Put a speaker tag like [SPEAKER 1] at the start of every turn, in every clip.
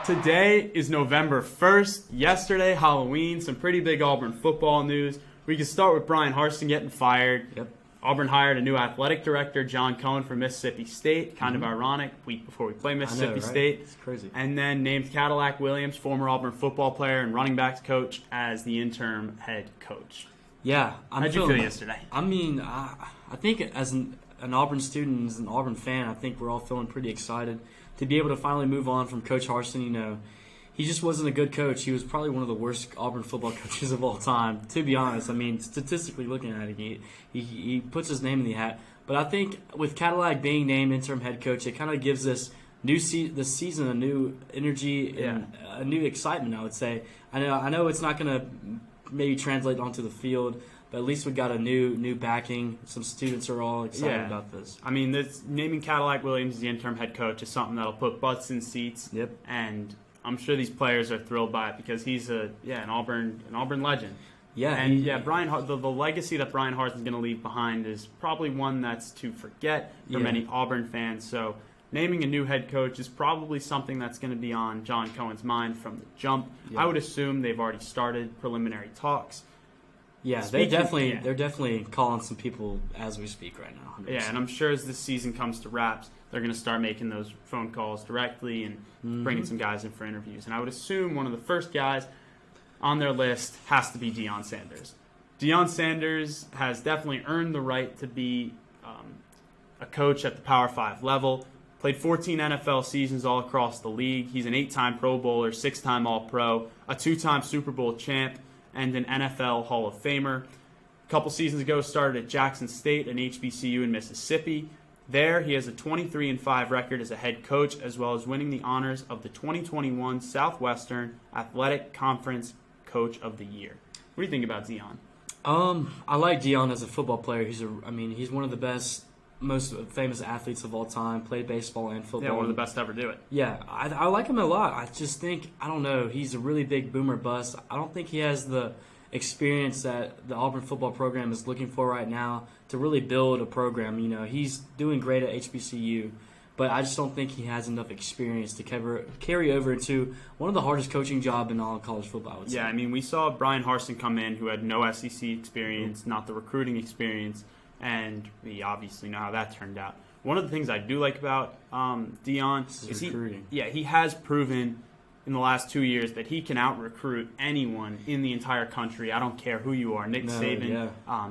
[SPEAKER 1] Today is November 1st. Yesterday, Halloween. Some pretty big Auburn football news. We can start with Bryan Harsin getting fired.
[SPEAKER 2] Yep.
[SPEAKER 1] Auburn hired a new athletic director, John Cohen, from Mississippi State. Kind of ironic, week before we play Mississippi
[SPEAKER 2] I know, right?
[SPEAKER 1] State.
[SPEAKER 2] It's crazy.
[SPEAKER 1] And then named Cadillac Williams, former Auburn football player and running backs coach, as the interim head coach.
[SPEAKER 2] Yeah.
[SPEAKER 1] How'd you feel yesterday?
[SPEAKER 2] I mean, I think as an Auburn student, as an Auburn fan, I think we're all feeling pretty excited to be able to finally move on from Coach Harsin. You know, he just wasn't a good coach. He was probably one of the worst Auburn football coaches of all time, to be honest. I mean, statistically looking at it, he puts his name in the hat. But I think with Cadillac being named interim head coach, it kind of gives this this season a new energy and a new excitement, I would say. I know it's not going to maybe translate onto the field, but at least we got a new backing. Some students are all excited about this.
[SPEAKER 1] I mean, naming Cadillac Williams as the interim head coach is something that'll put butts in seats.
[SPEAKER 2] Yep.
[SPEAKER 1] And I'm sure these players are thrilled by it because he's an Auburn legend.
[SPEAKER 2] Yeah.
[SPEAKER 1] And the legacy that Bryan Harsin is going to leave behind is probably one that's to forget for many Auburn fans. So naming a new head coach is probably something that's going to be on John Cohen's mind from the jump.
[SPEAKER 2] Yeah.
[SPEAKER 1] I would assume they've already started preliminary talks.
[SPEAKER 2] Yeah, they're definitely calling some people as we speak right now. 100%.
[SPEAKER 1] Yeah, and I'm sure as this season comes to wraps, they're going to start making those phone calls directly and bringing some guys in for interviews. And I would assume one of the first guys on their list has to be Deion Sanders. Deion Sanders has definitely earned the right to be a coach at the Power 5 level. Played 14 NFL seasons all across the league. He's an 8-time Pro Bowler, 6-time All-Pro, a 2-time Super Bowl champ, and an NFL Hall of Famer. A couple seasons ago, started at Jackson State, an HBCU in Mississippi. There, he has a 23-5 record as a head coach, as well as winning the honors of the 2021 Southwestern Athletic Conference Coach of the Year. What do you think about Deion?
[SPEAKER 2] I like Deion as a football player. He's one of the best, most famous athletes of all time. Played baseball and football.
[SPEAKER 1] Yeah, one of the best to ever do it.
[SPEAKER 2] Yeah, I like him a lot. I just think, I don't know, he's a really big boomer bust. I don't think he has the experience that the Auburn football program is looking for right now to really build a program. You know, he's doing great at HBCU, but I just don't think he has enough experience to carry over into one of the hardest coaching job in all of college football, I would say.
[SPEAKER 1] Yeah, I mean, we saw Bryan Harsin come in who had no SEC experience, not the recruiting experience, and we obviously know how that turned out. One of the things I do like about Deion is he has proven in the last 2 years that he can out-recruit anyone in the entire country. I don't care who you are. Nick Saban,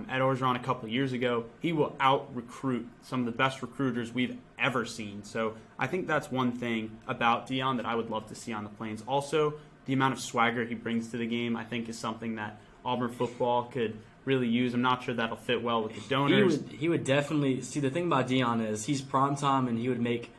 [SPEAKER 1] Ed Orgeron a couple of years ago, he will out-recruit some of the best recruiters we've ever seen. So I think that's one thing about Deion that I would love to see on the Plains. Also, the amount of swagger he brings to the game, I think, is something that Auburn football could really use. I'm not sure that'll fit well with the donors.
[SPEAKER 2] He would definitely see. The thing about Deion is he's prime time, and he would make.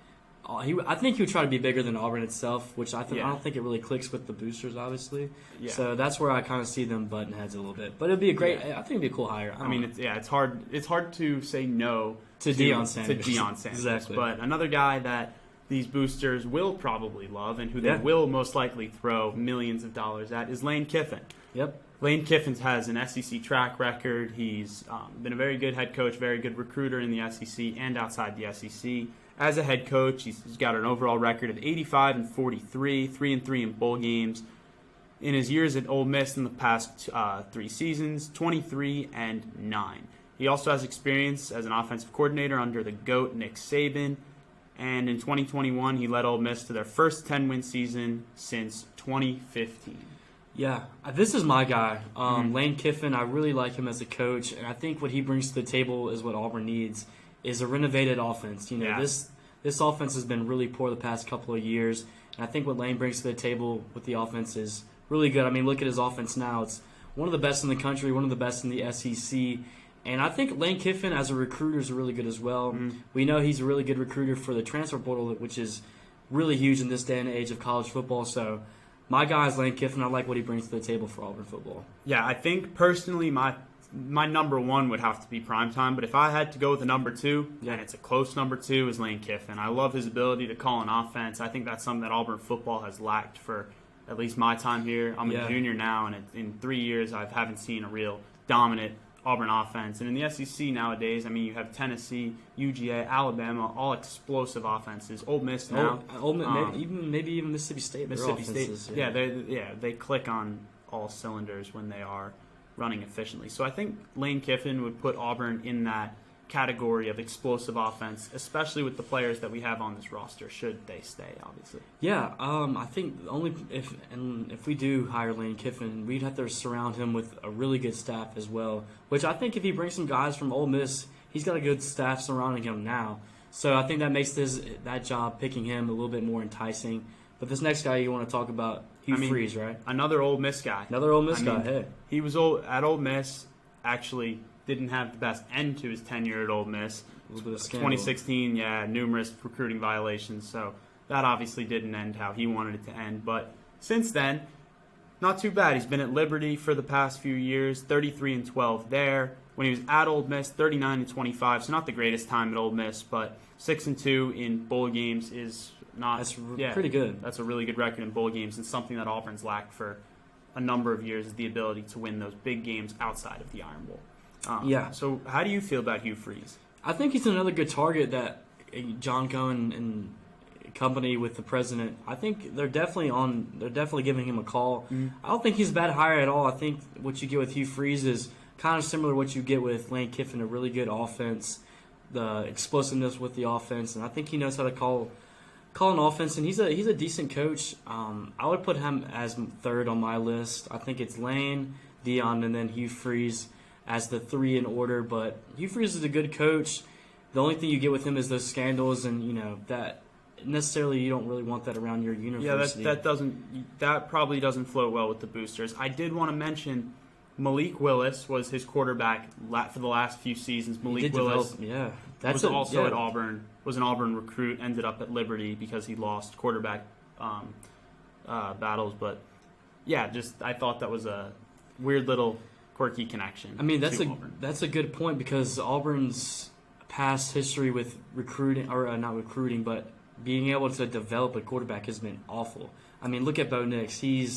[SPEAKER 2] I think he would try to be bigger than Auburn itself, which I don't think it really clicks with the boosters, obviously. Yeah. So that's where I kind of see them butting heads a little bit. But it'd be a great. I think it'd be a cool hire.
[SPEAKER 1] It's hard. It's hard to say no
[SPEAKER 2] to Deion Sanders.
[SPEAKER 1] To Deion Sanders,
[SPEAKER 2] exactly.
[SPEAKER 1] But another guy that these boosters will probably love and who they will most likely throw millions of dollars at is Lane Kiffin.
[SPEAKER 2] Yep.
[SPEAKER 1] Lane Kiffin has an SEC track record. He's been a very good head coach, very good recruiter in the SEC and outside the SEC. As a head coach, he's got an overall record of 85-43, 3-3 in bowl games. In his years at Ole Miss in the past 3 seasons, 23-9. He also has experience as an offensive coordinator under the GOAT Nick Saban. And in 2021, he led Ole Miss to their first 10-win season since 2015.
[SPEAKER 2] Yeah, this is my guy, Lane Kiffin. I really like him as a coach, and I think what he brings to the table is what Auburn needs, is a renovated offense. You know, this offense has been really poor the past couple of years, and I think what Lane brings to the table with the offense is really good. I mean, look at his offense now. It's one of the best in the country, one of the best in the SEC, and I think Lane Kiffin as a recruiter is really good as well. We know he's a really good recruiter for the transfer portal, which is really huge in this day and age of college football, so my guy is Lane Kiffin. I like what he brings to the table for Auburn football.
[SPEAKER 1] Yeah, I think personally my number one would have to be primetime, but if I had to go with a number 2, and it's a close number 2, is Lane Kiffin. I love his ability to call an offense. I think that's something that Auburn football has lacked for at least my time here. I'm a junior now, and in 3 years I haven't seen a real dominant Auburn offense. And in the SEC nowadays, I mean, you have Tennessee, UGA, Alabama, all explosive offenses. Ole Miss now.
[SPEAKER 2] Maybe even Mississippi State.
[SPEAKER 1] Mississippi State. They click on all cylinders when they are running efficiently. So I think Lane Kiffin would put Auburn in that category of explosive offense, especially with the players that we have on this roster, should they stay, obviously.
[SPEAKER 2] Yeah, I think only if we do hire Lane Kiffin, we'd have to surround him with a really good staff as well, which I think if he brings some guys from Ole Miss, he's got a good staff surrounding him now. So I think that makes that job, picking him, a little bit more enticing. But this next guy you want to talk about, Hugh Freeze, right?
[SPEAKER 1] Another Ole Miss guy.
[SPEAKER 2] Hey.
[SPEAKER 1] He was at Ole Miss, actually didn't have the best end to his tenure at Ole Miss.
[SPEAKER 2] A little bit of scandal.
[SPEAKER 1] 2016, numerous recruiting violations. So that obviously didn't end how he wanted it to end. But since then, not too bad. He's been at Liberty for the past few years, 33-12 there. When he was at Ole Miss, 39-25. So not the greatest time at Ole Miss, but 6-2 in bowl games is not.
[SPEAKER 2] That's pretty good.
[SPEAKER 1] That's a really good record in bowl games, and something that Auburn's lacked for a number of years is the ability to win those big games outside of the Iron Bowl. So how do you feel about Hugh Freeze?
[SPEAKER 2] I think he's another good target that John Cohen and company with the president, I think they're definitely giving him a call. Mm-hmm. I don't think he's a bad hire at all. I think what you get with Hugh Freeze is kind of similar to what you get with Lane Kiffin, a really good offense, the explosiveness with the offense, and I think he knows how to call an offense, and he's a decent coach. I would put him as third on my list. I think it's Lane, Deion, and then Hugh Freeze as the three in order. But Hugh Freeze is a good coach. The only thing you get with him is those scandals, and that necessarily you don't really want that around your university.
[SPEAKER 1] Yeah, that probably doesn't float well with the boosters. I did want to mention Malik Willis was his quarterback for the last few seasons. Malik Willis was also at Auburn, was an Auburn recruit, ended up at Liberty because he lost quarterback battles. But I thought that was a weird little quirky connection.
[SPEAKER 2] I mean, that's a good point, because Auburn's past history with recruiting, or not recruiting, but being able to develop a quarterback has been awful. I mean, look at Bo Nix. He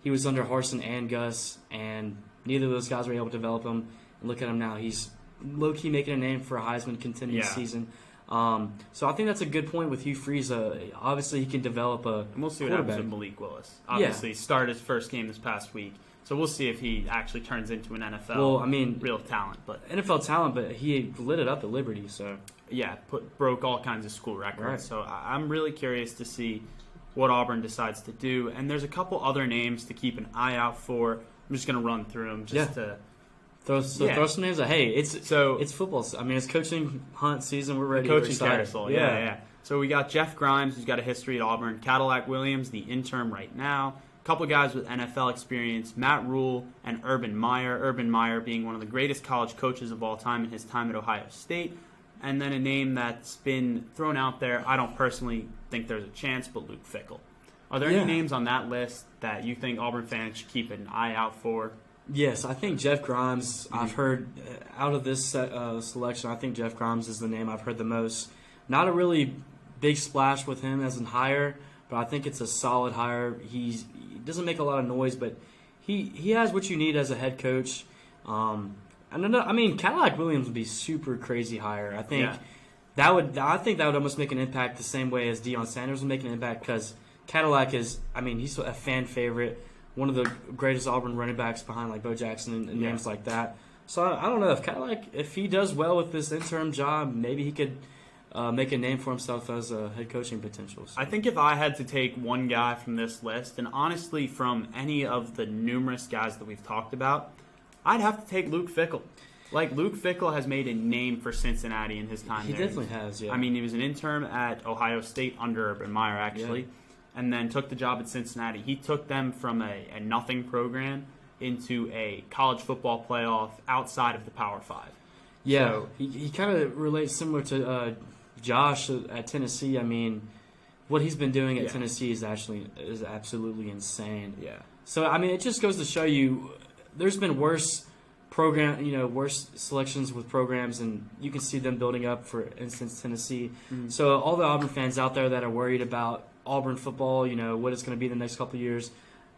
[SPEAKER 2] was under Harsin and Gus, and neither of those guys were able to develop him. And look at him now. He's low-key making a name for a Heisman contending season. So I think that's a good point with Hugh Freeze. Obviously, he can develop a
[SPEAKER 1] and we'll see what happens with Malik Willis. Obviously, started his first game this past week. So we'll see if he actually turns into an NFL real talent. But
[SPEAKER 2] NFL talent, but he lit it up at Liberty. So
[SPEAKER 1] broke all kinds of school records.
[SPEAKER 2] Right.
[SPEAKER 1] So I'm really curious to see what Auburn decides to do. And there's a couple other names to keep an eye out for. I'm just going to run through them to
[SPEAKER 2] throw some names out. Hey, it's football. I mean, it's coaching hunt season. We're ready.
[SPEAKER 1] Coaching carousel. Yeah. So we got Jeff Grimes, who's got a history at Auburn. Cadillac Williams, the interim right now. A couple guys with NFL experience, Matt Rule and Urban Meyer. Urban Meyer being one of the greatest college coaches of all time in his time at Ohio State. And then a name that's been thrown out there, I don't personally think there's a chance, but Luke Fickell. Are there any names on that list that you think Auburn fans should keep an eye out for?
[SPEAKER 2] Yes, I think Jeff Grimes, I've heard out of this selection, I think Jeff Grimes is the name I've heard the most. Not a really big splash with him as a hire, but I think it's a solid hire. He doesn't make a lot of noise, but he has what you need as a head coach. Cadillac Williams would be super crazy hire. I think that would almost make an impact the same way as Deion Sanders would make an impact, because Cadillac he's a fan favorite, one of the greatest Auburn running backs behind like Bo Jackson and names like that. So I don't know if Cadillac, if he does well with this interim job, maybe he could make a name for himself as a head coaching potential. So.
[SPEAKER 1] I think if I had to take one guy from this list, and honestly from any of the numerous guys that we've talked about, I'd have to take Luke Fickell. Like, Luke Fickell has made a name for Cincinnati in his time there.
[SPEAKER 2] He definitely has, yeah.
[SPEAKER 1] I mean, he was an intern at Ohio State under Urban Meyer, actually, and then took the job at Cincinnati. He took them from a nothing program into a college football playoff outside of the Power 5.
[SPEAKER 2] Yeah, so, he kind of relates similar to Josh at Tennessee. I mean, what he's been doing at Tennessee is absolutely insane. Yeah. So, I mean, it just goes to show you there's been worse selections with programs, and you can see them building up, for instance, Tennessee. Mm-hmm. So all the Auburn fans out there that are worried about Auburn football, what it's going to be the next couple of years,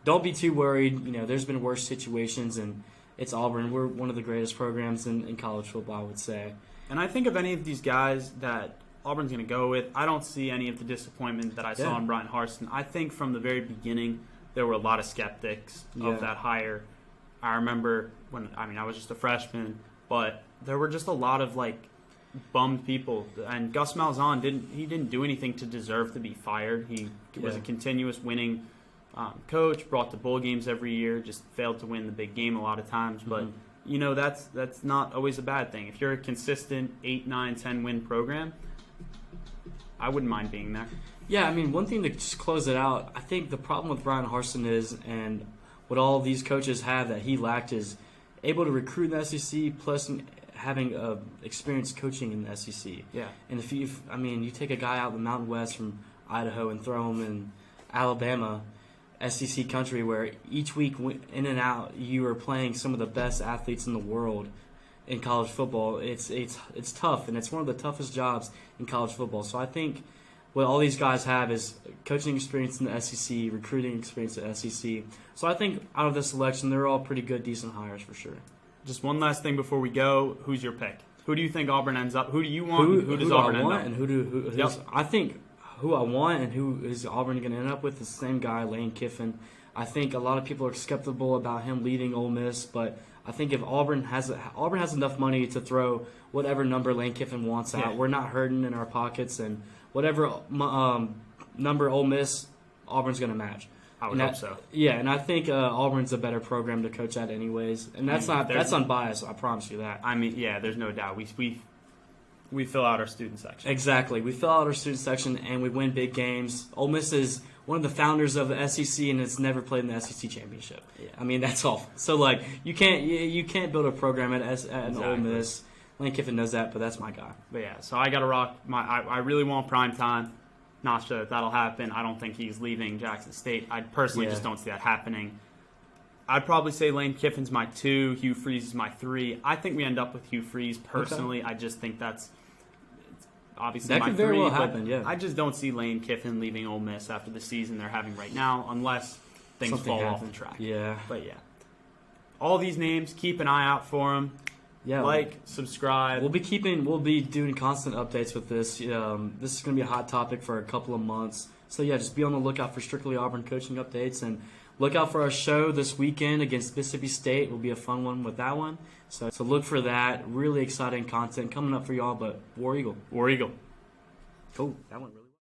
[SPEAKER 2] don't be too worried. There's been worse situations, and it's Auburn. We're one of the greatest programs in college football, I would say.
[SPEAKER 1] And I think of any of these guys that Auburn's going to go with, I don't see any of the disappointment that I saw in Bryan Harsin. I think from the very beginning, there were a lot of skeptics of that hire. I remember I was just a freshman, but there were just a lot of bummed people. And Gus Malzahn didn't do anything to deserve to be fired. He was a continuous winning coach, brought to bowl games every year, just failed to win the big game a lot of times. But that's not always a bad thing. If you're a consistent 8, 9, 10 win program, I wouldn't mind being there.
[SPEAKER 2] Yeah, I mean, one thing to just close it out, I think the problem with Bryan Harsin is, and what all these coaches have that he lacked, is able to recruit in the SEC plus having experience coaching in the SEC.
[SPEAKER 1] Yeah.
[SPEAKER 2] And if you take a guy out in the Mountain West from Idaho and throw him in Alabama, SEC country, where each week in and out you are playing some of the best athletes in the world in college football. It's tough, and it's one of the toughest jobs in college football. So I think what all these guys have is coaching experience in the SEC, recruiting experience in the SEC. So I think out of this selection, they're all pretty good, decent hires for sure.
[SPEAKER 1] Just one last thing before we go. Who's your pick? Who do you think Auburn ends up? Who do you want? Who does Auburn end up?
[SPEAKER 2] And I think who I want and who is Auburn going to end up with is the same guy, Lane Kiffin. I think a lot of people are skeptical about him leaving Ole Miss, but I think if Auburn has enough money to throw whatever number Lane Kiffin wants out, we're not hurting in our pockets, and whatever number Ole Miss, Auburn's going to match.
[SPEAKER 1] I would hope so.
[SPEAKER 2] Yeah, and I think Auburn's a better program to coach at anyways, and that's unbiased. I promise you that.
[SPEAKER 1] I mean, yeah, there's no doubt. We fill out our student section.
[SPEAKER 2] Exactly, we fill out our student section and we win big games. Ole Miss is one of the founders of the SEC, and it's never played in the SEC championship.
[SPEAKER 1] Yeah.
[SPEAKER 2] I mean, that's awful. So you can't build a program at an Ole Miss. Lane Kiffin knows that, but that's my guy.
[SPEAKER 1] But yeah, so I got to rock. I really want prime time. Not sure that'll happen. I don't think he's leaving Jackson State. I personally just don't see that happening. I'd probably say Lane Kiffin's my 2, Hugh Freeze is my 3. I think we end up with Hugh Freeze personally. Okay. I just think that's obviously
[SPEAKER 2] that
[SPEAKER 1] my 3.
[SPEAKER 2] That could very well happen, yeah.
[SPEAKER 1] I just don't see Lane Kiffin leaving Ole Miss after the season they're having right now unless things fall off the track.
[SPEAKER 2] Yeah.
[SPEAKER 1] But yeah. All these names, keep an eye out for them. Yeah, subscribe.
[SPEAKER 2] We'll be doing constant updates with this. This is going to be a hot topic for a couple of months. So yeah, just be on the lookout for Strictly Auburn coaching updates, and look out for our show this weekend against Mississippi State. It will be a fun one with that one. So look for that. Really exciting content coming up for y'all. But War Eagle.
[SPEAKER 1] War Eagle.
[SPEAKER 2] Cool. That went.